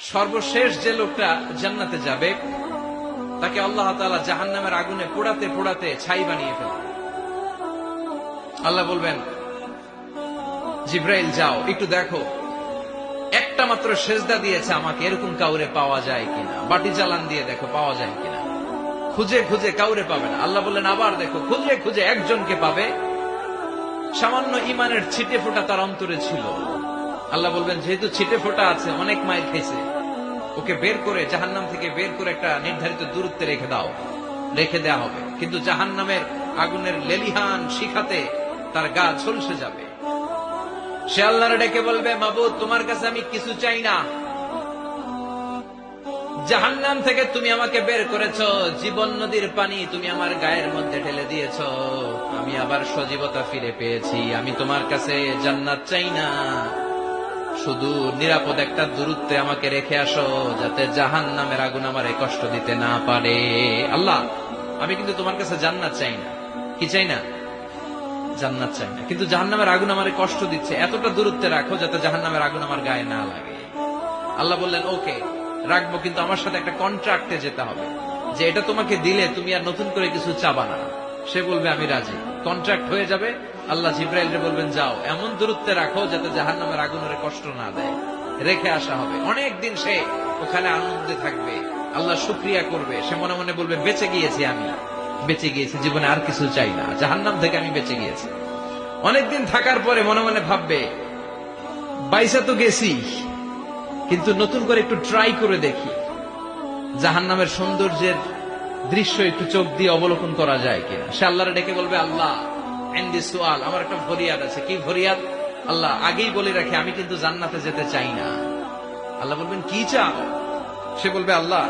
সর্বশেষ যে লোকটা জান্নাতে যাবে তাকে আল্লাহ তাআলা জাহান্নামের আগুনে পোড়াতে পোড়াতে ছাই বানিয়ে ফেলবে। আল্লাহ বলবেন, জিব্রাইল যাও একটু দেখো, একটা মাত্র সেজদা দিয়েছে আমাকে, এরকম কাউরে পাওয়া যায় কিনা। বাটি চালান দিয়ে দেখো পাওয়া যায় কিনা। খুঁজে খুঁজে কাউরে পাবে না। আল্লাহ বললেন, আবার দেখো, খুঁজে খুঁজে একজনকে পাবে, সামান্য ইমানের ছিটে ফোঁটা তার অন্তরে ছিল। আল্লাহ বলবেন, যেহেতু ছিটে ফোঁটা আছে, অনেক মাইল খেয়েছে, ওকে বের করে জাহান্নাম থেকে বের করে একটা নির্ধারিত দূরত্বে রেখে দাও। রেখে দেয়া হবে, কিন্তু জাহান্নামের আগুনের লেলিহান শিখাতে তার গা ঝলসে যাবে। সে আল্লাহর ডেকে বলবে, মাবুদ তোমার কাছে আমি কিছু চাই না, জাহান্নাম থেকে তুমি আমাকে বের করেছ, জীবন নদীর পানি তুমি আমার গায়ের মধ্যে ঢেলে দিয়েছ, আমি আবার সজীবতা ফিরে পেয়েছি। আমি তোমার কাছে জান্নাত চাই না, শুধু নিরাপদ একটা দূরত্বে আমাকে রেখে আসো, যাতে জাহান্নামের আগুন আমারে কষ্ট দিতে না পারে। আল্লাহ, আমি কিন্তু তোমার কাছে জান্নাত চাই না। কি চাই না? জান্নাত চাই না, কিন্তু জাহান্নামের আগুন আমারে কষ্ট দিচ্ছে, এতটা দূরত্বে রাখো যাতে জাহান্নামের আগুন আমার গায়ে না লাগে। আল্লাহ বললেন, ওকে রাখবো, কিন্তু আমার সাথে একটা কন্ট্রাক্টে যেতে হবে, যে এটা তোমাকে দিলে তুমি আর নতুন করে কিছু চাবা না। সে বলবে, আমি রাজি। কন্ট্রাক্ট হয়ে যাবে। আল্লাহ জিব্রাইলকে বলবেন, যাও এমন দূরত্বে রাখো যাতে জাহান্নামের আগুনের কষ্ট না দেয়। রেখে আসা হবে। অনেকদিন সে ওখানে আনন্দে থাকবে, আল্লাহ শুকরিয়া করবে। সে মনে মনে বলবে, বেঁচে গিয়েছি, আমি বেঁচে গিয়েছি, জীবনে আর কিছু চাই না, জাহান্নাম থেকে আমি বেঁচে গিয়েছি। অনেকদিন থাকার পরে মনে মনে ভাববে, বাইসা তো গেছি, কিন্তু নতুন করে একটু ট্রাই করে দেখি, জাহান্নামের সৌন্দর্যের দৃশ্য একটু চোখ দিয়ে অবলোকন করা যায় কিনা। সে আল্লাহর ডেকে বলবে, আল্লাহ ইনদি সুআল, আমার একটা ফরিয়াদ আছে। কি ফরিয়াদ? আল্লাহ আগেই বলে রাখি, আমি কিন্তু জান্নাতে যেতে চাই না। আল্লাহ বলবেন, কি চাও? সে বলবে, আল্লাহ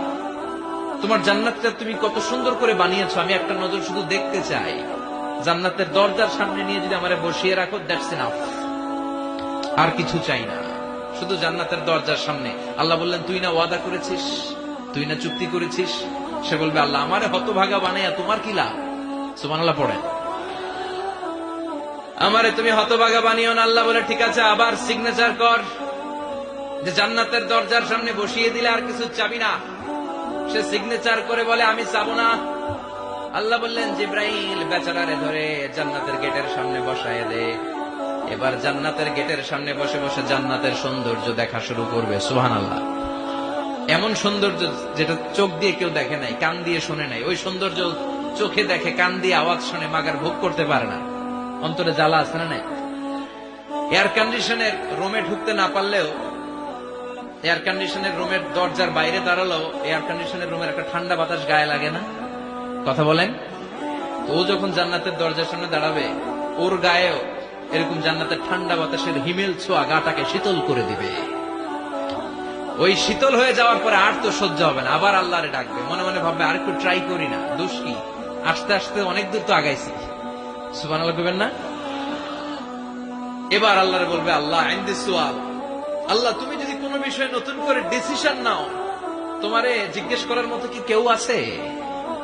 তোমার জান্নাতটা তুমি কত সুন্দর করে বানিয়েছো, আমি একটা নজর শুধু দেখতে চাই। জান্নাতের দরজার সামনে নিয়ে যদি আমারে বসিয়ে রাখো, দ্যাটস এনাফ, আর কিছু চাই না, শুধু জান্নাতের দরজার সামনে। আল্লাহ বললেন, তুই না ওয়াদা করেছিস, তুই না চুক্তি করেছিস। সে বলবে, আল্লাহ আমারে হতভাগা বানাইয়া তোমার কি লাভ? সুবহানাল্লাহ পড়েন। আমারে তুমি হতভাগা বানিও না। আল্লাহ বলে, ঠিক আছে, আবার সিগনেচার কর যে জান্নাতের দরজার সামনে বসিয়ে দিলে আর কিছু চাবি না। সে সিগনেচার করে বলে, আমি চাবো না। আল্লাহ বললেন, জিব্রাইল বেচারারে ধরে জান্নাতের গেটের সামনে বসায় দে। এবার জান্নাতের গেটের সামনে বসে বসে জান্নাতের সৌন্দর্য দেখা শুরু করবে। সুবহানাল্লাহ। এমন সৌন্দর্য যেটা চোখ দিয়ে কেউ দেখে নাই, কান দিয়ে শুনে নাই। ওই সৌন্দর্য চোখে দেখে, কান দিয়ে আওয়াজ শুনে মাগার ভোগ করতে পারে না। অন্তরে জ্বালা আছে না নাই? এয়ার কন্ডিশনের রুমে ঢুকতে না পারলেও, এয়ার কন্ডিশনের রুমের দরজার বাইরে দাঁড়ালেও এয়ার কন্ডিশনের রুমের একটা ঠান্ডা বাতাস গায়ে লাগে না? কথা বলেন। ও যখন জান্নাতের দরজার সামনে দাঁড়াবে, ওর গায়েও এরকম জান্নাতের ঠান্ডা বাতাসের হিমেল ছোঁয়া গাটাকে শীতল করে দিবে। ওই শীতল হয়ে যাওয়ার পরে আর তো সহ্য হবে না, আবার আল্লাহরে ডাকবে। মনে মনে ভাববে, আর একটু ট্রাই করি না, দোষ কি, আস্তে আস্তে অনেক দূর তো আগাইছি। সুবহানাল্লাহ বলবেন না? এবার আল্লাহরে বলবে, আল্লাহ ইনদি সুআল, আল্লাহ তুমি যদি কোনো বিষয়ে নতুন করে ডিসিশন নাও, তোমারে জিজ্ঞেস করার মতো কি কেউ আছে?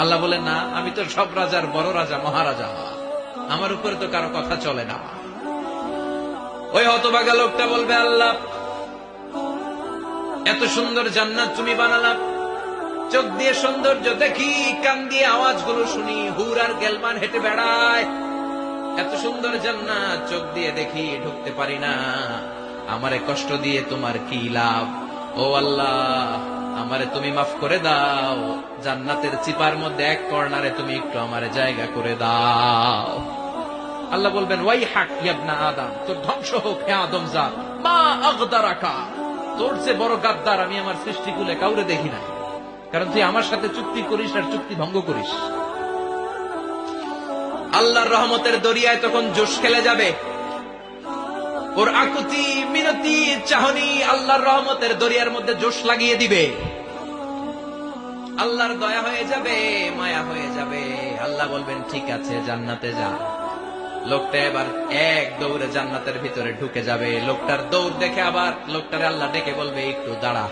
আল্লাহ বলেন, না, আমি তো সব রাজার বড় রাজা, মহারাজা, আমার উপরে তো কারো কথা চলে না। ওই হতভাগা লোকটা বলবে, আল্লাহ এত সুন্দর জান্নাত তুমি বানালাম, চোখ দিয়ে সৌন্দর্য দেখি, কান দিয়ে আওয়াজগুলো শুনি, হুর আর গেলমান হেঁটে বেড়ায়, এত সুন্দর জান্নাত চোখ দিয়ে দেখি, ঢুকতে পারি না, আমারে কষ্ট দিয়ে তোমার কি লাভ? ও আল্লাহ, আমারে তুমি মাফ করে দাও, জান্নাতের চিপার মধ্যে এক কর্নারে তুমি একটু আমারে জায়গা করে দাও। আল্লাহ বলবেন, ওয়াই হাক ইবনা আদম, তোর ধ্বংস হোক হে আদম জাত, মা আগদারাকা, তোর চেয়ে বড় গাদ্দার আমি আমার সৃষ্টিকুলে কাউরে দেখি নাই, কারণ তুই আমার সাথে চুক্তি করিস আর চুক্তি ভঙ্গ করিস। আল্লাহর রহমতের দরিয়ায় তখন জোশ খেলে যাবে, ওর আকুতি মিনতি চাহনি আল্লাহর রহমতের দরিয়ার মধ্যে জোশ লাগিয়ে দিবে। আল্লাহর দয়া হয়ে যাবে, মায়া হয়ে যাবে। আল্লাহ বলবেন, ঠিক আছে, জান্নাতে যা। লোকটা এবার এক দৌড়ে জান্নাতের ভিতরে ঢুকে যাবে। লোকটার দৌড় দেখে আবার লোকটারে আল্লাহ ডেকে বলবে, একটু দাঁড়া।